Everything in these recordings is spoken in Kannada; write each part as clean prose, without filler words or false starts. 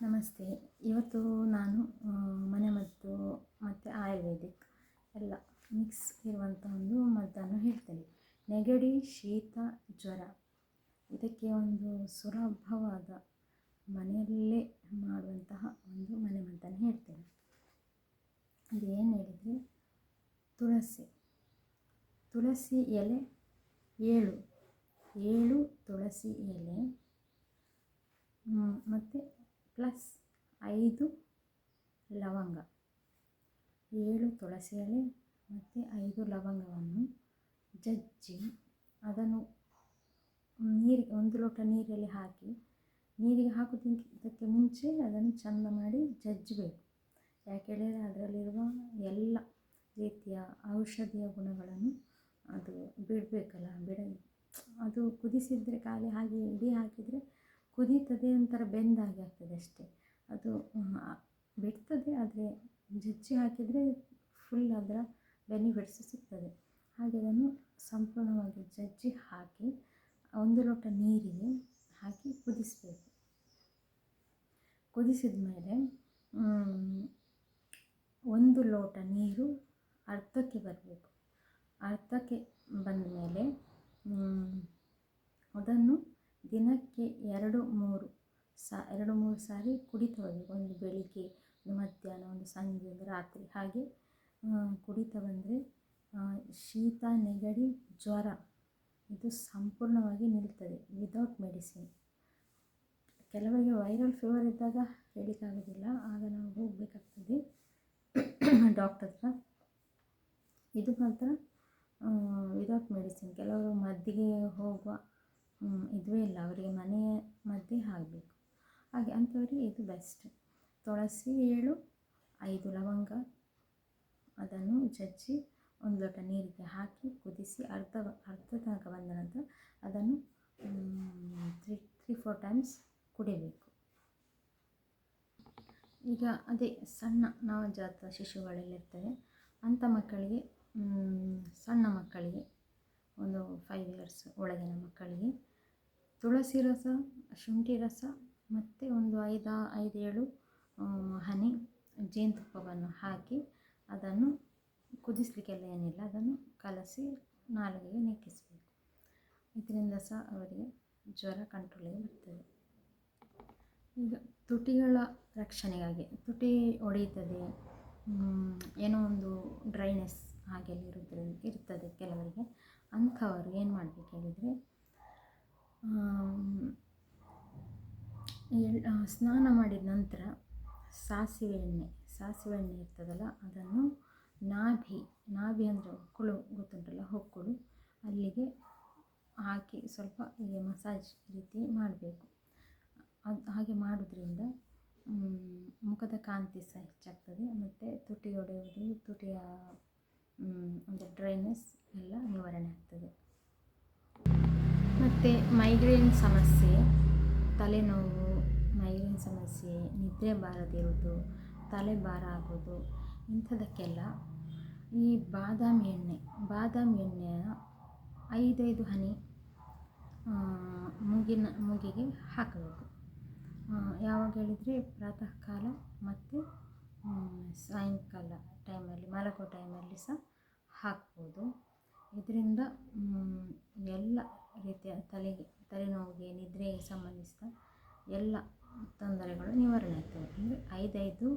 ನಮಸ್ತೆ. ಇವತ್ತು ನಾನು ಮನೆಮದ್ದು ಮತ್ತು ಆಯುರ್ವೇದಿಕ್ ಎಲ್ಲ ಮಿಕ್ಸ್ ಇರುವಂಥ ಒಂದು ಮದ್ದನ್ನು ಹೇಳ್ತೇನೆ. ನೆಗಡಿ, ಶೀತ, ಜ್ವರ ಇದಕ್ಕೆ ಒಂದು ಸುಲಭವಾದ ಮನೆಯಲ್ಲೇ ಮಾಡುವಂತಹ ಒಂದು ಮನೆಮದ್ದನ್ನು ಹೇಳ್ತೇನೆ. ಅದು ಏನು ಹೇಳಿದರೆ, ತುಳಸಿ ಎಲೆ 7 ತುಳಸಿ ಎಲೆ ಮತ್ತು ಪ್ಲಸ್ 5 ಲವಂಗ. 7 ತುಳಸಿ ಎಲೆ ಮತ್ತು 5 ಲವಂಗವನ್ನು ಜಜ್ಜಿ ಅದನ್ನು ನೀರಿಗೆ 1 ಲೋಟ ನೀರಲ್ಲಿ ಹಾಕಿ, ನೀರಿಗೆ ಹಾಕೋದಕ್ಕೆ ಮುಂಚೆ ಅದನ್ನು ಚೆಂದ ಮಾಡಿ ಜಜ್ಜಬೇಕು. ಯಾಕೆ ಹೇಳಿದರೆ ಅದರಲ್ಲಿರುವ ಎಲ್ಲ ರೀತಿಯ ಔಷಧಿಯ ಗುಣಗಳನ್ನು ಅದು ಬಿಡಬೇಕಲ್ಲ. ಅದು ಕುದಿಸಿದರೆ ಖಾಲಿ ಹಾಗೆ ಇಡೀ ಹಾಕಿದರೆ ಕುದೀತದೆ, ಒಂಥರ ಬೆಂದಾಗಿ ಆಗ್ತದೆ ಅಷ್ಟೇ. ಅದು ಬಿಡ್ತದೆ, ಆದರೆ ಜಜ್ಜಿ ಹಾಕಿದರೆ ಫುಲ್ ಅದರ ಬೆನಿಫಿಟ್ಸ್ ಸಿಗ್ತದೆ. ಹಾಗೆ ಅದನ್ನು ಸಂಪೂರ್ಣವಾಗಿ ಜಜ್ಜಿ ಹಾಕಿ 1 ಲೋಟ ನೀರಿಗೆ ಹಾಕಿ ಕುದಿಸಬೇಕು. ಕುದಿಸಿದ ಮೇಲೆ 1 ಲೋಟ ನೀರು ಅರ್ಧಕ್ಕೆ ಬರಬೇಕು. ಅರ್ಧಕ್ಕೆ ಬಂದ ಮೇಲೆ ಅದನ್ನು ದಿನಕ್ಕೆ 2-3 ಸಾರಿ ಕುಡಿತಾ ಹೋಗಬೇಕು. ಒಂದು ಬೆಳಿಗ್ಗೆ, ಒಂದು ಮಧ್ಯಾಹ್ನ, ಒಂದು ಸಂಜೆ, ಒಂದು ರಾತ್ರಿ, ಹಾಗೆ ಕುಡಿತಾ ಬಂದರೆ ಶೀತ, ನೆಗಡಿ, ಜ್ವರ ಇದು ಸಂಪೂರ್ಣವಾಗಿ ನಿಲ್ತದೆ ವಿದೌಟ್ ಮೆಡಿಸಿನ್. ಕೆಲವರಿಗೆ ವೈರಲ್ ಫೀವರ್ ಇದ್ದಾಗ ಹೇಳಲಿಕ್ಕಾಗೋದಿಲ್ಲ, ಆಗ ನಾವು ಹೋಗಬೇಕಾಗ್ತದೆ ಡಾಕ್ಟರ್ ಹತ್ರ. ಇದು ಮಾತ್ರ ವಿದೌಟ್ ಮೆಡಿಸಿನ್. ಕೆಲವರು ಮದ್ದಿಗೆ ಹೋಗುವ ಇದುವೇ ಇಲ್ಲ, ಅವರಿಗೆ ಮನೆಯ ಮದ್ದೇ ಆಗಬೇಕು. ಹಾಗೆ ಅಂಥವರಿಗೆ ಇದು ಬೆಸ್ಟ್. ತುಳಸಿ 7, 5 ಲವಂಗ ಅದನ್ನು ಜಜ್ಜಿ 1 ಲೋಟ ನೀರಿಗೆ ಹಾಕಿ ಕುದಿಸಿ ಅರ್ಧ ತನಕ ಬಂದ ನಂತರ ಅದನ್ನು 3-4 ಟೈಮ್ಸ್ ಕುಡಿಬೇಕು. ಈಗ ಅದೇ ಸಣ್ಣ ನವಜಾತ ಶಿಶುಗಳೆಲ್ಲ ಇರ್ತವೆ, ಅಂಥ ಮಕ್ಕಳಿಗೆ, ಸಣ್ಣ ಮಕ್ಕಳಿಗೆ, ಒಂದು 5 ಇಯರ್ಸ್ ಒಳಗಿನ ಮಕ್ಕಳಿಗೆ ತುಳಸಿ ರಸ, ಶುಂಠಿ ರಸ ಮತ್ತು ಒಂದು 5-7 ಹನಿ ಜೇನುತುಪ್ಪವನ್ನು ಹಾಕಿ ಅದನ್ನು ಕುದಿಸಲಿಕ್ಕೆಲ್ಲ ಏನಿಲ್ಲ, ಅದನ್ನು ಕಲಸಿ ನಾಲಿಗೆಗೆ ನೆಕ್ಕಿಸಬೇಕು. ಇದರಿಂದ ಸಹ ಅವರಿಗೆ ಜ್ವರ ಕಂಟ್ರೋಲಿಗೆ ಬರ್ತದೆ. ಈಗ ತುಟಿಗಳ ರಕ್ಷಣೆಗಾಗಿ, ತುಟಿ ಒಡೆಯುತ್ತದೆ, ಏನೋ ಒಂದು ಡ್ರೈನೆಸ್ ಹಾಗೆಲ್ಲ ಇರ್ತದೆ ಕೆಲವರಿಗೆ. ಅಂಥವರು ಏನು ಮಾಡಬೇಕು ಹೇಳಿದರೆ, ಸ್ನಾನ ಮಾಡಿದ ನಂತರ ಸಾಸಿವೆ ಎಣ್ಣೆ ಇರ್ತದಲ್ಲ, ಅದನ್ನು ನಾಭಿ ಅಂದರೆ ಹೊಕ್ಕಳು ಗೊತ್ತುಂಟಲ್ಲ, ಹೊಕ್ಕಳು ಅಲ್ಲಿಗೆ ಹಾಕಿ ಸ್ವಲ್ಪ ಹೀಗೆ ಮಸಾಜ್ ರೀತಿ ಮಾಡಬೇಕು. ಹಾಗೆ ಮಾಡೋದ್ರಿಂದ ಮುಖದ ಕಾಂತಿ ಸಹ ಹೆಚ್ಚಾಗ್ತದೆ ಮತ್ತು ತುಟಿ ಒಡೆಯುವುದು, ತುಟಿಯ ಒಂದು ಡ್ರೈನೆಸ್ ಎಲ್ಲ ನಿವಾರಣೆ ಆಗ್ತದೆ. ಮತ್ತು ಮೈಗ್ರೇನ್ ಸಮಸ್ಯೆ, ತಲೆನೋವು, ಮೈಗ್ರೇನ್ ಸಮಸ್ಯೆ, ನಿದ್ರೆ ಬಾರದಿರುವುದು, ತಲೆ ಭಾರ ಆಗೋದು, ಇಂಥದಕ್ಕೆಲ್ಲ ಈ ಬಾದಾಮಿ ಎಣ್ಣೆಯ 5 ಹನಿ ಮೂಗಿಗೆ ಹಾಕಬೇಕು. ಯಾವಾಗ ಹೇಳಿದರೆ ಪ್ರಾತಃ ಕಾಲ ಮತ್ತು ಸಾಯಂಕಾಲ ಟೈಮಲ್ಲಿ, ಮಲಗೋ ಟೈಮಲ್ಲಿ ಸಹ ಹಾಕ್ಬೋದು. ಇದರಿಂದ ಎಲ್ಲ ರೀತಿಯ ತಲೆನೋವಿಗೆ, ನಿದ್ರೆಗೆ ಸಂಬಂಧಿಸಿದ ಎಲ್ಲ ತೊಂದರೆಗಳು ನಿವಾರಣೆ ಆಗ್ತವೆ. ಅಂದರೆ 5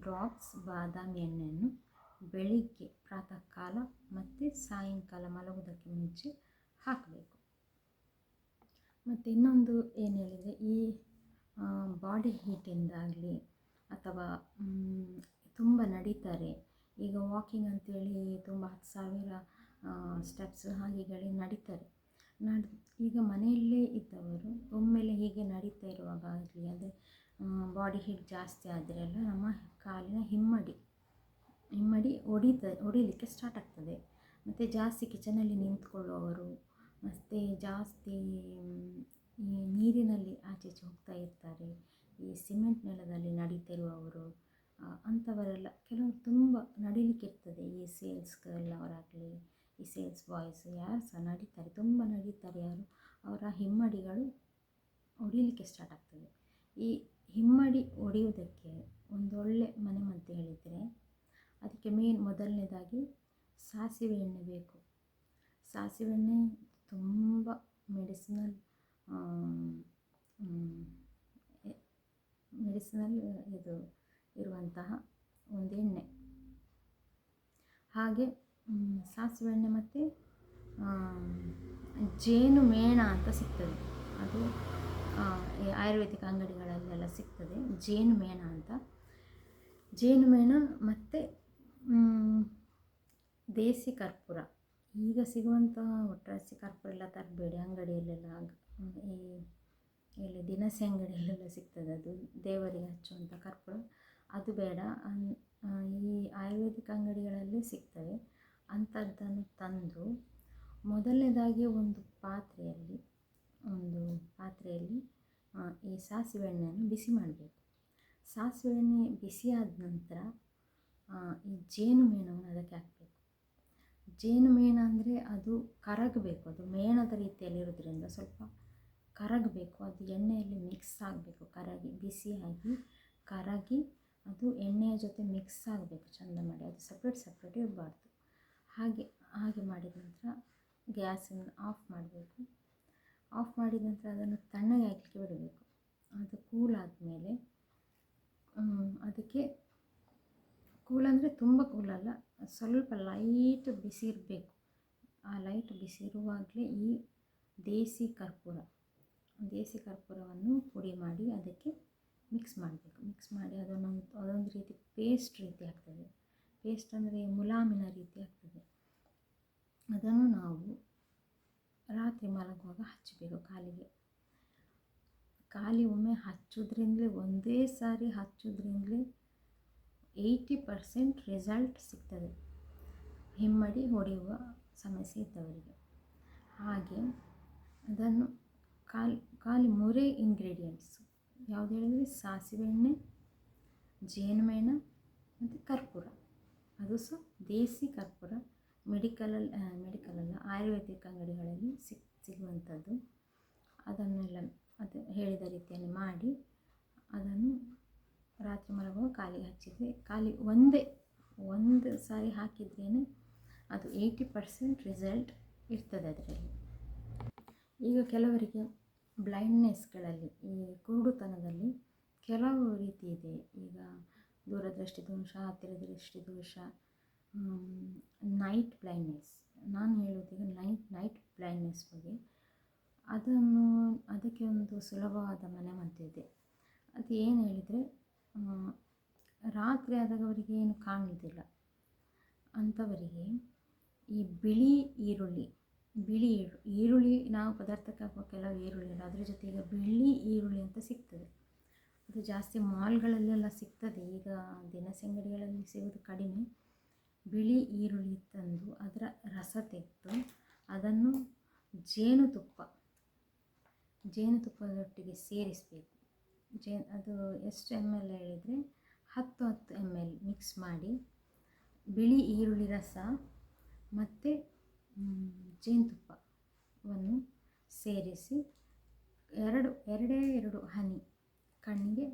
ಡ್ರಾಪ್ಸ್ ಬಾದಾಮಿ ಎಣ್ಣೆಯನ್ನು ಬೆಳಿಗ್ಗೆ ಪ್ರಾತಃ ಕಾಲ ಮತ್ತು ಸಾಯಂಕಾಲ ಮಲಗುವುದಕ್ಕೆ ಮುಂಚೆ ಹಾಕಬೇಕು. ಮತ್ತು ಇನ್ನೊಂದು ಏನು ಹೇಳಿದರೆ, ಈ ಬಾಡಿ ಹೀಟಿಂದಾಗಲಿ ಅಥವಾ ತುಂಬ ನಡೀತಾರೆ, ಈಗ ವಾಕಿಂಗ್ ಅಂತೇಳಿ ತುಂಬ 10,000 ಸ್ಟೆಪ್ಸ್ ಹಾಗೆಗಳೇ ನಡೀತಾರೆ. ಈಗ ಮನೆಯಲ್ಲೇ ಇದ್ದವರು ಒಮ್ಮೆಲೆ ಹೀಗೆ ನಡೀತಾ ಇರುವಾಗ ಆಗಲಿ, ಅಂದರೆ ಬಾಡಿ ಹೀಟ್ ಜಾಸ್ತಿ ಆದರೆ ಎಲ್ಲ ನಮ್ಮ ಕಾಲಿನ ಹಿಮ್ಮಡಿ ಒಡಿಲಿಕ್ಕೆ ಸ್ಟಾರ್ಟ್ ಆಗ್ತದೆ. ಮತ್ತು ಜಾಸ್ತಿ ಕಿಚನಲ್ಲಿ ನಿಂತ್ಕೊಳ್ಳುವವರು, ಮತ್ತು ಜಾಸ್ತಿ ಈ ನೀರಿನಲ್ಲಿ ಆಚೆ ಈಚೆ ಹೋಗ್ತಾ ಇರ್ತಾರೆ, ಈ ಸಿಮೆಂಟ್ ನೆಲದಲ್ಲಿ ನಡೀತಿರುವವರು, ಅಂಥವರೆಲ್ಲ, ಕೆಲವರು ತುಂಬ ನಡಿಲಿಕ್ಕೆ ಇರ್ತದೆ. ಈ ಸೇಲ್ಸ್ ಗರ್ಲ್ ಅವರಾಗಲಿ, ಈ ಸೇಲ್ಸ್ ಬಾಯ್ಸ್ ಯಾರು ಸಹ ನಡೀತಾರೆ, ತುಂಬ ನಡೀತಾರೆ ಯಾರು, ಅವರ ಹಿಮ್ಮಡಿಗಳು ಒಡಿಲಿಕ್ಕೆ ಸ್ಟಾರ್ಟ್ ಆಗ್ತದೆ. ಈ ಹಿಮ್ಮಡಿ ಹೊಡೆಯುವುದಕ್ಕೆ ಒಂದೊಳ್ಳೆ ಮನೆಮದ್ದು ಹೇಳಿದರೆ ಅದಕ್ಕೆ ಮೊದಲನೇದಾಗಿ ಸಾಸಿವೆ ಎಣ್ಣೆ ಬೇಕು. ಸಾಸಿವೆ ಎಣ್ಣೆ ತುಂಬ ಮೆಡಿಸಿನಲ್ ಇದು ಇರುವಂತಹ ಒಂದು ಎಣ್ಣೆ. ಹಾಗೆ ಸಾಸಿವೆ ಎಣ್ಣೆ ಮತ್ತು ಜೇನು ಮೇಣ ಅಂತ ಸಿಗ್ತದೆ. ಅದು ಈ ಆಯುರ್ವೇದಿಕ್ ಅಂಗಡಿಗಳಲ್ಲೆಲ್ಲ ಸಿಗ್ತದೆ ಜೇನು ಮೇಣ ಅಂತ. ಜೇನು ಮೇಣ ಮತ್ತು ದೇಸಿ ಕರ್ಪೂರ. ಈಗ ಸಿಗುವಂತಹ ಒಟ್ರಾಸಿ ಕರ್ಪೂರ ಎಲ್ಲ ತರಬೇಡಿ, ಅಂಗಡಿಯಲ್ಲೆಲ್ಲ ಇಲ್ಲಿ ದಿನಸಿ ಅಂಗಡಿಯಲ್ಲೆಲ್ಲ ಸಿಗ್ತದೆ. ಅದು ದೇವರಿಗೆ ಹಚ್ಚುವಂಥ ಕರ್ಪೂರ, ಅದು ಬೇಡ. ಈ ಆಯುರ್ವೇದಿಕ್ ಅಂಗಡಿಗಳಲ್ಲಿ ಸಿಗ್ತವೆ. ಅಂಥದ್ದನ್ನು ತಂದು ಮೊದಲನೇದಾಗಿ ಒಂದು ಪಾತ್ರೆಯಲ್ಲಿ ಈ ಸಾಸಿವೆ ಎಣ್ಣೆಯನ್ನು ಬಿಸಿ ಮಾಡಬೇಕು. ಸಾಸಿವೆ ಎಣ್ಣೆ ಬಿಸಿಯಾದ ನಂತರ ಈ ಜೇನುಮೇಣವನ್ನು ಅದಕ್ಕೆ ಹಾಕಬೇಕು. ಜೇನುಮೇಣ ಅಂದರೆ ಅದು ಕರಗಬೇಕು, ಅದು ಮೇಣದ ರೀತಿಯಲ್ಲಿ ಇರೋದ್ರಿಂದ ಸ್ವಲ್ಪ ಕರಗಬೇಕು. ಅದು ಎಣ್ಣೆಯಲ್ಲಿ ಮಿಕ್ಸ್ ಆಗಬೇಕು, ಬಿಸಿಯಾಗಿ ಕರಗಿ ಅದು ಎಣ್ಣೆಯ ಜೊತೆ ಮಿಕ್ಸ್ ಆಗಬೇಕು ಚೆಂದ ಮಾಡಿ. ಅದು ಸಪ್ರೇಟ್ ಇರಬಾರ್ದು. ಹಾಗೆ ಮಾಡಿದ ನಂತರ ಗ್ಯಾಸನ್ನು ಆಫ್ ಮಾಡಬೇಕು. ಆಫ್ ಮಾಡಿದ ನಂತರ ಅದನ್ನು ತಣ್ಣಗೆ ಹಾಕಲಿಕ್ಕೆ ಬಿಡಬೇಕು. ಅದು ಕೂಲ್ ಆದಮೇಲೆ ಅದಕ್ಕೆ ಕೂಲ್ ಅಂದರೆ ತುಂಬ ಕೂಲಲ್ಲ, ಸ್ವಲ್ಪ ಲೈಟ್ ಬಿಸಿ ಇರಬೇಕು. ಆ ಲೈಟ್ ಬಿಸಿ ಇರುವಾಗಲೇ ಈ ದೇಸಿ ಕರ್ಪೂರವನ್ನು ಪುಡಿ ಮಾಡಿ ಅದಕ್ಕೆ ಮಿಕ್ಸ್ ಮಾಡಬೇಕು. ಮಿಕ್ಸ್ ಮಾಡಿ ಅದೊಂದು ರೀತಿ ಪೇಸ್ಟ್ ರೀತಿ ಆಗ್ತದೆ. ಪೇಸ್ಟ್ ಅಂದರೆ ಮುಲಾಮಿನ ರೀತಿ ಆಗ್ತದೆ. ಅದನ್ನು ನಾವು ರಾತ್ರಿ ಮಲಗುವಾಗ ಹಚ್ಚಬೇಕು ಖಾಲಿ ಒಮ್ಮೆ ಹಚ್ಚೋದ್ರಿಂದಲೇ, ಒಂದೇ ಸಾರಿ ಹಚ್ಚೋದ್ರಿಂದಲೇ 80% ರಿಸಲ್ಟ್ ಸಿಗ್ತದೆ ಹಿಮ್ಮಡಿ ಹೊಡೆಯುವ ಸಮಸ್ಯೆ ಇದ್ದವರಿಗೆ. ಹಾಗೆ ಅದನ್ನು ಖಾಲಿ 3 ಇಂಗ್ರೀಡಿಯೆಂಟ್ಸು ಯಾವುದು ಹೇಳಿದರೆ ಸಾಸಿವೆ ಎಣ್ಣೆ, ಜೇನುಮೇಣ ಮತ್ತು ಕರ್ಪೂರ. ಅದು ಸಹ ದೇಸಿ ಕರ್ಪೂರ, ಮೆಡಿಕಲಲ್ಲ ಆಯುರ್ವೇದಿಕ್ ಅಂಗಡಿಗಳಲ್ಲಿ ಸಿಗುವಂಥದ್ದು. ಅದನ್ನೆಲ್ಲ ಅದು ಹೇಳಿದ ರೀತಿಯಲ್ಲಿ ಮಾಡಿ ಅದನ್ನು ರಾತ್ರಿ ಮಲಗುವಾಗ ಕಾಲಿಗೆ ಹಚ್ಚಿದರೆ, ಖಾಲಿ ಒಂದು ಸಾರಿ ಹಾಕಿದ್ರೇ ಅದು 80% ರಿಸಲ್ಟ್ ಇರ್ತದೆ ಅದರಲ್ಲಿ. ಈಗ ಕೆಲವರಿಗೆ ಬ್ಲೈಂಡ್ನೆಸ್ಗಳಲ್ಲಿ, ಈ ಕುರುಡುತನದಲ್ಲಿ ಕೆಲವು ರೀತಿ ಇದೆ. ಈಗ ದೂರದೃಷ್ಟಿ ದೋಷ, ಹತ್ತಿರ ದೃಷ್ಟಿ ದೋಷ, ನೈಟ್ ಬ್ಲೈಂಡ್ನೆಸ್. ನಾನು ಹೇಳೋದೀಗ ನೈಟ್ ಬ್ಲೈಂಡ್ನೆಸ್ ಬಗ್ಗೆ. ಅದಕ್ಕೆ ಒಂದು ಸುಲಭವಾದ ಮನೆಮದ್ದಿದೆ. ಅದು ಏನು ಹೇಳಿದರೆ, ರಾತ್ರಿ ಆದಾಗ ಅವರಿಗೆ ಏನು ಕಾಣುವುದಿಲ್ಲ ಅಂಥವರಿಗೆ ಈ ಬಿಳಿ ಈರುಳ್ಳಿ ನಾವು ಪದಾರ್ಥಕ್ಕೆ ಹಾಕುವ ಕೆಲವು ಈರುಳ್ಳಿ ಇಲ್ಲ, ಅದರ ಜೊತೆ ಈಗ ಬಿಳಿ ಈರುಳ್ಳಿ ಅಂತ ಸಿಗ್ತದೆ. ಅದು ಜಾಸ್ತಿ ಮಾಲ್ಗಳಲ್ಲೆಲ್ಲ ಸಿಗ್ತದೆ. ಈಗ ದಿನಸಿ ಅಂಗಡಿಗಳಲ್ಲಿ ಸಿಗೋದು ಕಡಿಮೆ. ಬಿಳಿ ಈರುಳ್ಳಿ ತಂದು ಅದರ ರಸ ತೆಗೆದು ಅದನ್ನು ಜೇನುತುಪ್ಪದೊಟ್ಟಿಗೆ ಸೇರಿಸಬೇಕು. ಅದು ಎಷ್ಟು ml ಹೇಳಿದರೆ 10 ml ಮಿಕ್ಸ್ ಮಾಡಿ ಬಿಳಿ ಈರುಳ್ಳಿ ರಸ ಮತ್ತು ಜೇನುತುಪ್ಪವನ್ನು ಸೇರಿಸಿ ಎರಡೇ ಹನಿ ಕಣ್ಣಿಗೆ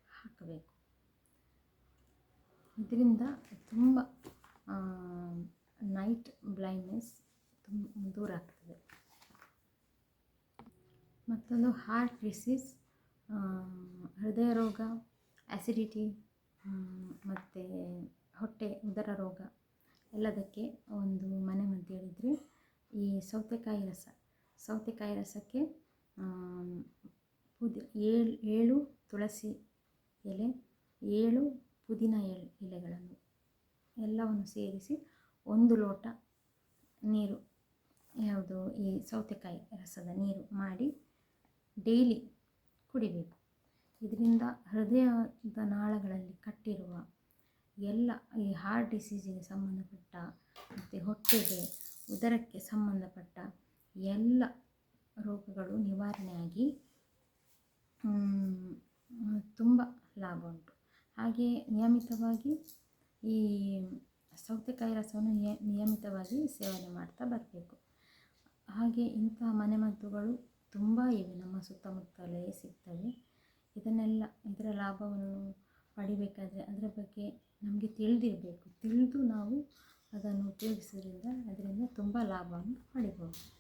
ಹಾಕಬೇಕು. ಇದರಿಂದ ತುಂಬ ನೈಟ್ ಬ್ಲೈಂಡ್ನೆಸ್ ದೂರ ಆಗ್ತದೆ. ಮತ್ತೊಂದು ಹಾರ್ಟ್ ಡಿಸೀಸ್, ಹೃದಯ ರೋಗ, ಆ್ಯಸಿಡಿಟಿ ಮತ್ತು ಉದರ ರೋಗ ಎಲ್ಲದಕ್ಕೆ ಒಂದು ಮನೆಮದ್ದು ಹೇಳಿದರೆ ಈ ಸೌತೆಕಾಯಿ ರಸಕ್ಕೆ 7 ತುಳಸಿ ಎಲೆ, 7 ಪುದೀನ ಎಲೆಗಳನ್ನು ಎಲ್ಲವನ್ನು ಸೇರಿಸಿ 1 ಲೋಟ ನೀರು, ಯಾವುದು ಈ ಸೌತೆಕಾಯಿ ರಸದ ನೀರು ಮಾಡಿ ಡೈಲಿ ಕುಡಿಬೇಕು. ಇದರಿಂದ ಹೃದಯದ ನಾಳಗಳಲ್ಲಿ ಕಟ್ಟಿರುವ ಎಲ್ಲ ಈ ಹಾರ್ಟ್ ಡಿಸೀಸಿಗೆ ಸಂಬಂಧಪಟ್ಟ ಮತ್ತು ಹೊಟ್ಟೆಗೆ, ಉದರಕ್ಕೆ ಸಂಬಂಧಪಟ್ಟ ಎಲ್ಲ ರೋಗಗಳು ನಿವಾರಣೆಯಾಗಿ ತುಂಬ ಲಾಭ ಉಂಟು. ಹಾಗೆ ನಿಯಮಿತವಾಗಿ ಈ ಸೌತೆಕಾಯಿ ರಸವನ್ನು ನಿಯಮಿತವಾಗಿ ಸೇವನೆ ಮಾಡ್ತಾ ಬರಬೇಕು. ಹಾಗೆ ಇಂತಹ ಮನೆಮದ್ದುಗಳು ತುಂಬ ಇವೆ, ನಮ್ಮ ಸುತ್ತಮುತ್ತಲೇ ಸಿಗ್ತವೆ. ಇದನ್ನೆಲ್ಲ ಇದರ ಲಾಭವನ್ನು ಪಡಿಬೇಕಾದರೆ ಅದರ ಬಗ್ಗೆ ನಮಗೆ ತಿಳಿದಿರಬೇಕು. ತಿಳಿದು ನಾವು ಅದನ್ನು ಉಪಯೋಗಿಸೋದ್ರಿಂದ ಅದರಿಂದ ತುಂಬ ಲಾಭವನ್ನು ಪಡಿಬೋದು.